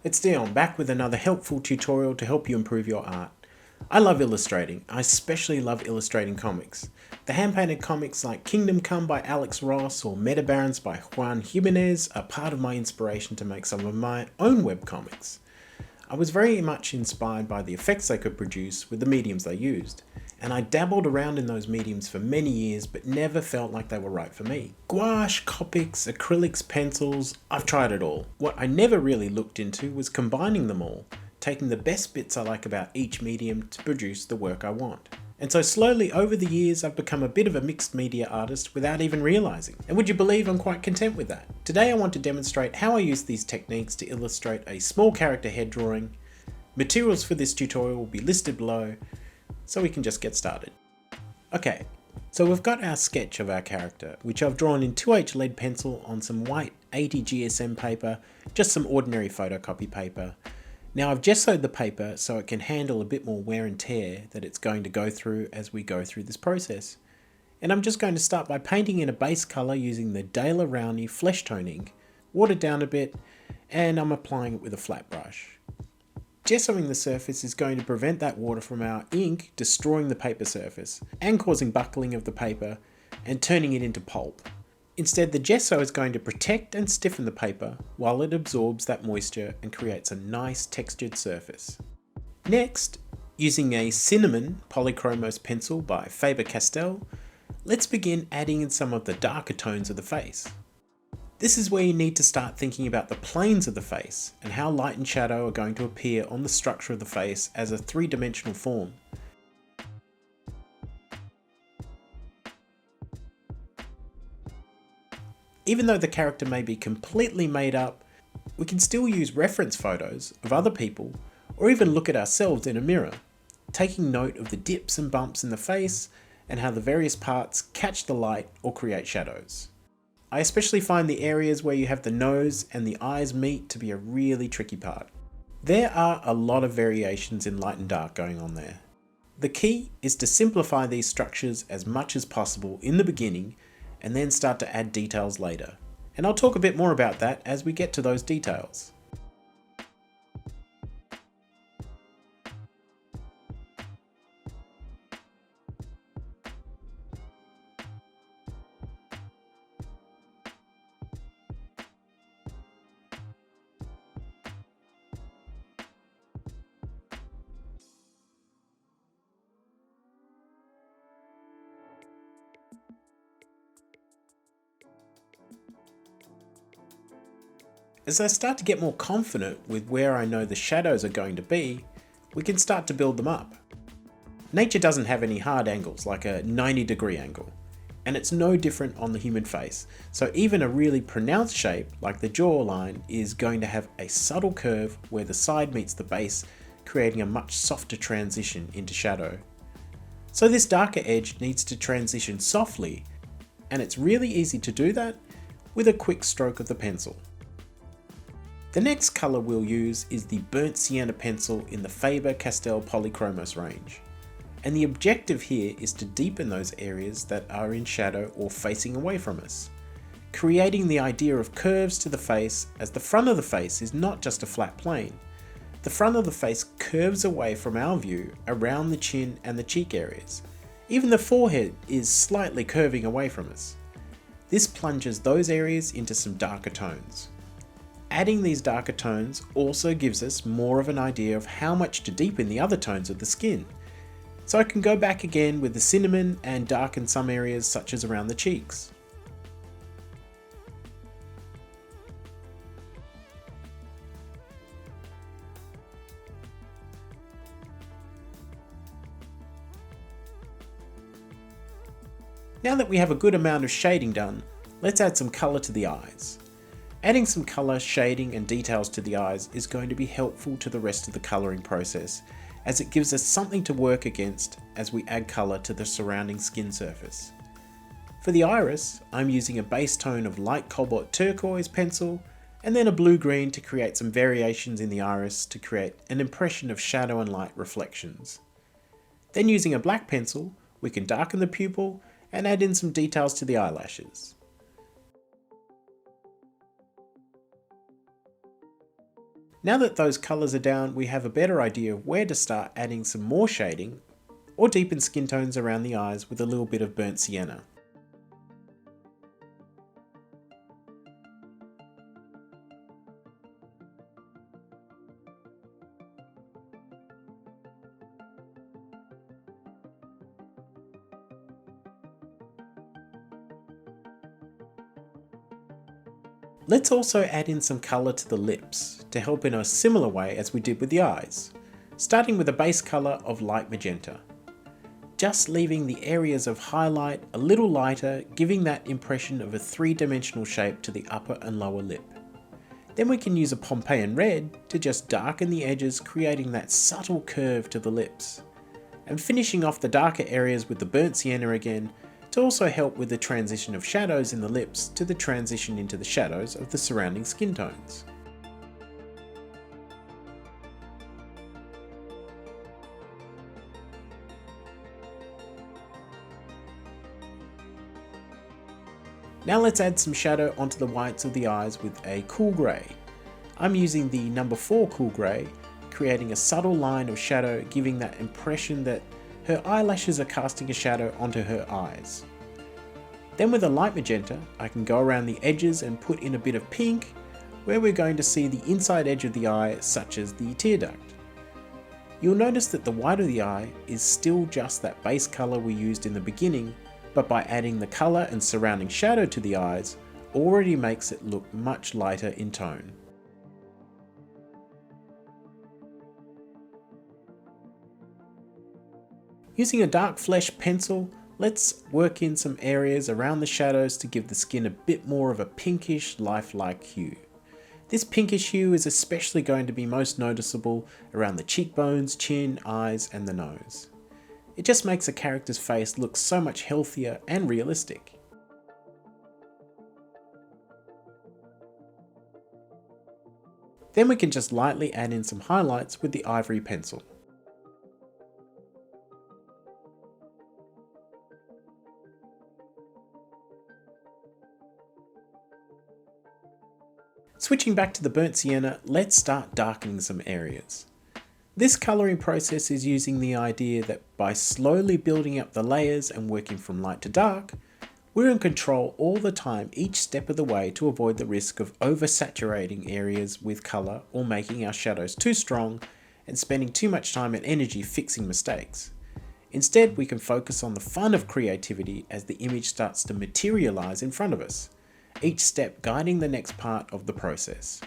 It's Dion, back with another helpful tutorial to help you improve your art. I love illustrating. I especially love illustrating comics. The hand-painted comics like Kingdom Come by Alex Ross or Meta Barons by Juan Jimenez are part of my inspiration to make some of my own webcomics. I was very much inspired by the effects they could produce with the mediums they used, and I dabbled around in those mediums for many years but never felt like they were right for me. Gouache, Copics, acrylics, pencils, I've tried it all. What I never really looked into was combining them all, taking the best bits I like about each medium to produce the work I want. And so slowly over the years I've become a bit of a mixed media artist without even realising. And would you believe I'm quite content with that? Today I want to demonstrate how I use these techniques to illustrate a small character head drawing. Materials for this tutorial will be listed below, so we can just get started. Okay, so we've got our sketch of our character, which I've drawn in 2H lead pencil on some white 80 GSM paper, just some ordinary photocopy paper. Now I've gessoed the paper so it can handle a bit more wear and tear that it's going to go through as we go through this process. And I'm just going to start by painting in a base colour using the Daler Rowney flesh tone ink, watered down a bit, and I'm applying it with a flat brush. Gessoing the surface is going to prevent that water from our ink destroying the paper surface and causing buckling of the paper and turning it into pulp. Instead, the gesso is going to protect and stiffen the paper while it absorbs that moisture and creates a nice textured surface. Next, using a Cinnamon Polychromos pencil by Faber Castell, let's begin adding in some of the darker tones of the face. This is where you need to start thinking about the planes of the face and how light and shadow are going to appear on the structure of the face as a three-dimensional form. Even though the character may be completely made up, we can still use reference photos of other people or even look at ourselves in a mirror, taking note of the dips and bumps in the face and how the various parts catch the light or create shadows. I especially find the areas where you have the nose and the eyes meet to be a really tricky part. There are a lot of variations in light and dark going on there. The key is to simplify these structures as much as possible in the beginning and then start to add details later. And I'll talk a bit more about that as we get to those details. As I start to get more confident with where I know the shadows are going to be, we can start to build them up. Nature doesn't have any hard angles like a 90-degree angle, and it's no different on the human face, so even a really pronounced shape like the jawline is going to have a subtle curve where the side meets the base, creating a much softer transition into shadow. So this darker edge needs to transition softly, and it's really easy to do that with a quick stroke of the pencil. The next colour we'll use is the Burnt Sienna pencil in the Faber Castell Polychromos range. And the objective here is to deepen those areas that are in shadow or facing away from us, creating the idea of curves to the face, as the front of the face is not just a flat plane. The front of the face curves away from our view around the chin and the cheek areas. Even the forehead is slightly curving away from us. This plunges those areas into some darker tones. Adding these darker tones also gives us more of an idea of how much to deepen the other tones of the skin. So I can go back again with the cinnamon and darken some areas such as around the cheeks. Now that we have a good amount of shading done, let's add some colour to the eyes. Adding some colour, shading and details to the eyes is going to be helpful to the rest of the colouring process, as it gives us something to work against as we add colour to the surrounding skin surface. For the iris, I'm using a base tone of light Cobalt Turquoise pencil and then a blue-green to create some variations in the iris to create an impression of shadow and light reflections. Then using a black pencil, we can darken the pupil and add in some details to the eyelashes. Now that those colours are down, we have a better idea of where to start adding some more shading or deepen skin tones around the eyes with a little bit of burnt sienna. Let's also add in some colour to the lips to help in a similar way as we did with the eyes, starting with a base colour of light magenta. Just leaving the areas of highlight a little lighter, giving that impression of a three-dimensional shape to the upper and lower lip. Then we can use a Pompeian Red to just darken the edges, creating that subtle curve to the lips. And finishing off the darker areas with the burnt sienna again, to also help with the transition of shadows in the lips to the transition into the shadows of the surrounding skin tones. Now let's add some shadow onto the whites of the eyes with a cool grey. I'm using the number 4 cool grey, creating a subtle line of shadow, giving that impression that her eyelashes are casting a shadow onto her eyes. Then with a light magenta, I can go around the edges and put in a bit of pink, where we're going to see the inside edge of the eye, such as the tear duct. You'll notice that the white of the eye is still just that base colour we used in the beginning, but by adding the colour and surrounding shadow to the eyes, already makes it look much lighter in tone. Using a dark flesh pencil, let's work in some areas around the shadows to give the skin a bit more of a pinkish, lifelike hue. This pinkish hue is especially going to be most noticeable around the cheekbones, chin, eyes, and the nose. It just makes a character's face look so much healthier and realistic. Then we can just lightly add in some highlights with the Ivory pencil. Switching back to the burnt sienna, let's start darkening some areas. This colouring process is using the idea that by slowly building up the layers and working from light to dark, we're in control all the time each step of the way to avoid the risk of oversaturating areas with colour or making our shadows too strong and spending too much time and energy fixing mistakes. Instead, we can focus on the fun of creativity as the image starts to materialise in front of us, each step guiding the next part of the process.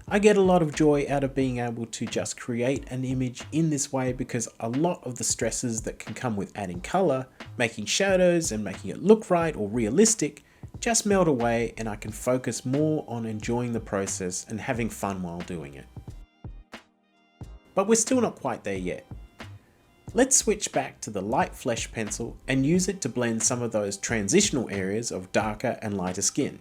I get a lot of joy out of being able to just create an image in this way because a lot of the stresses that can come with adding colour, making shadows and making it look right or realistic just melt away, and I can focus more on enjoying the process and having fun while doing it. But we're still not quite there yet. Let's switch back to the light flesh pencil and use it to blend some of those transitional areas of darker and lighter skin.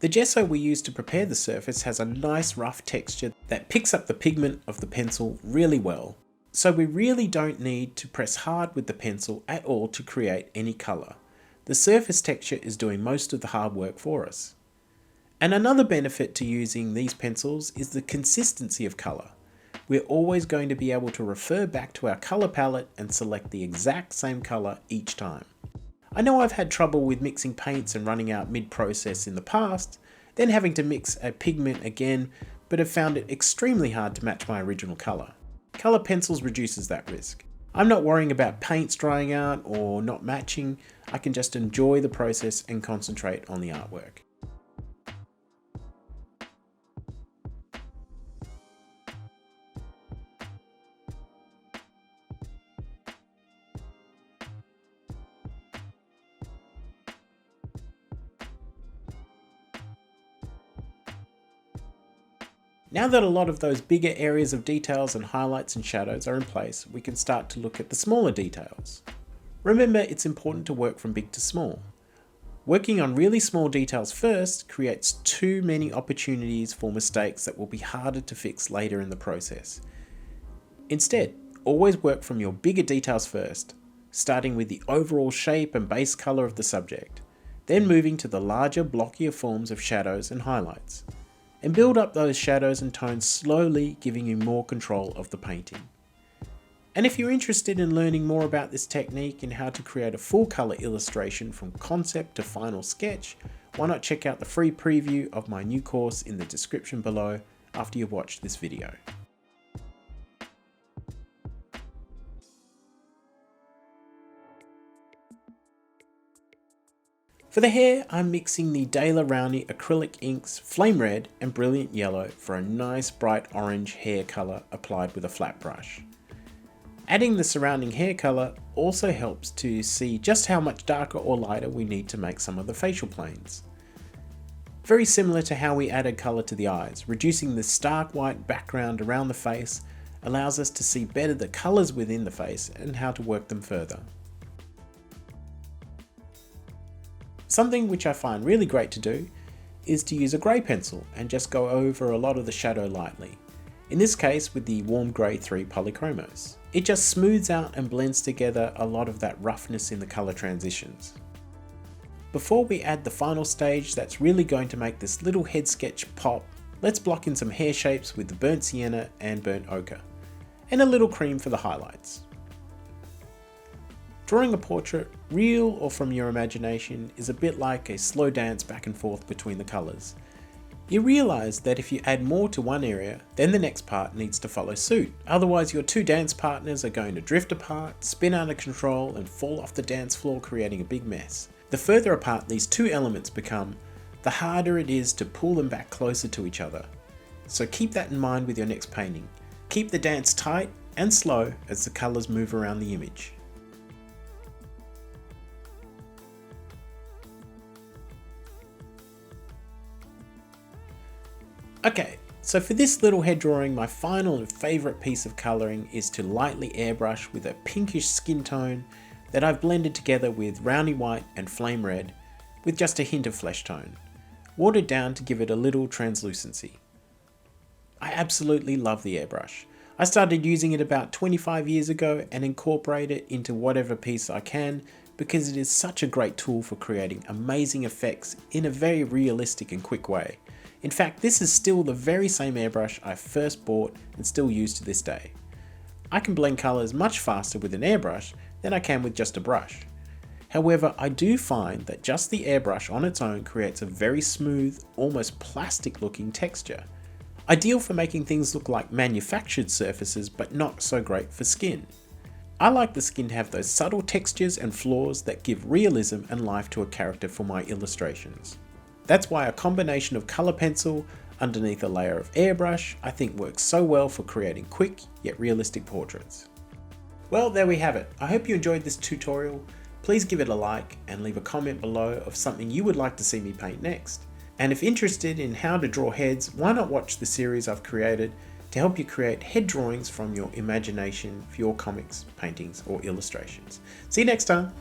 The gesso we use to prepare the surface has a nice rough texture that picks up the pigment of the pencil really well, so we really don't need to press hard with the pencil at all to create any colour. The surface texture is doing most of the hard work for us. And another benefit to using these pencils is the consistency of colour. We're always going to be able to refer back to our colour palette and select the exact same colour each time. I know I've had trouble with mixing paints and running out mid-process in the past, then having to mix a pigment again, but have found it extremely hard to match my original colour. Colour pencils reduces that risk. I'm not worrying about paints drying out or not matching. I can just enjoy the process and concentrate on the artwork. Now that a lot of those bigger areas of details and highlights and shadows are in place, we can start to look at the smaller details. Remember, it's important to work from big to small. Working on really small details first creates too many opportunities for mistakes that will be harder to fix later in the process. Instead, always work from your bigger details first, starting with the overall shape and base colour of the subject, then moving to the larger, blockier forms of shadows and highlights. and build up those shadows and tones slowly, giving you more control of the painting. And if you're interested in learning more about this technique and how to create a full color illustration from concept to final sketch, why not check out the free preview of my new course in the description below after you've watched this video. For the hair, I'm mixing the Daler Rowney Acrylic inks Flame Red and Brilliant Yellow for a nice bright orange hair colour applied with a flat brush. Adding the surrounding hair colour also helps to see just how much darker or lighter we need to make some of the facial planes. Very similar to how we added colour to the eyes, reducing the stark white background around the face allows us to see better the colours within the face and how to work them further. Something which I find really great to do is to use a grey pencil and just go over a lot of the shadow lightly. In this case with the Warm Grey 3 Polychromos. It just smooths out and blends together a lot of that roughness in the colour transitions. Before we add the final stage that's really going to make this little head sketch pop, let's block in some hair shapes with the burnt sienna and burnt ochre, and a little cream for the highlights. Drawing a portrait, real or from your imagination, is a bit like a slow dance back and forth between the colours. You realise that if you add more to one area, then the next part needs to follow suit. Otherwise your two dance partners are going to drift apart, spin out of control and fall off the dance floor, creating a big mess. The further apart these two elements become, the harder it is to pull them back closer to each other. So keep that in mind with your next painting. Keep the dance tight and slow as the colours move around the image. Okay, so for this little head drawing, my final and favourite piece of colouring is to lightly airbrush with a pinkish skin tone that I've blended together with Rowney White and Flame Red with just a hint of flesh tone, watered down to give it a little translucency. I absolutely love the airbrush. I started using it about 25 years ago and incorporate it into whatever piece I can because it is such a great tool for creating amazing effects in a very realistic and quick way. In fact, this is still the very same airbrush I first bought and still use to this day. I can blend colours much faster with an airbrush than I can with just a brush. However, I do find that just the airbrush on its own creates a very smooth, almost plastic looking texture. Ideal for making things look like manufactured surfaces, but not so great for skin. I like the skin to have those subtle textures and flaws that give realism and life to a character for my illustrations. That's why a combination of colour pencil underneath a layer of airbrush I think works so well for creating quick yet realistic portraits. Well, there we have it. I hope you enjoyed this tutorial. Please give it a like and leave a comment below of something you would like to see me paint next. And if interested in how to draw heads, why not watch the series I've created to help you create head drawings from your imagination for your comics, paintings or illustrations. See you next time.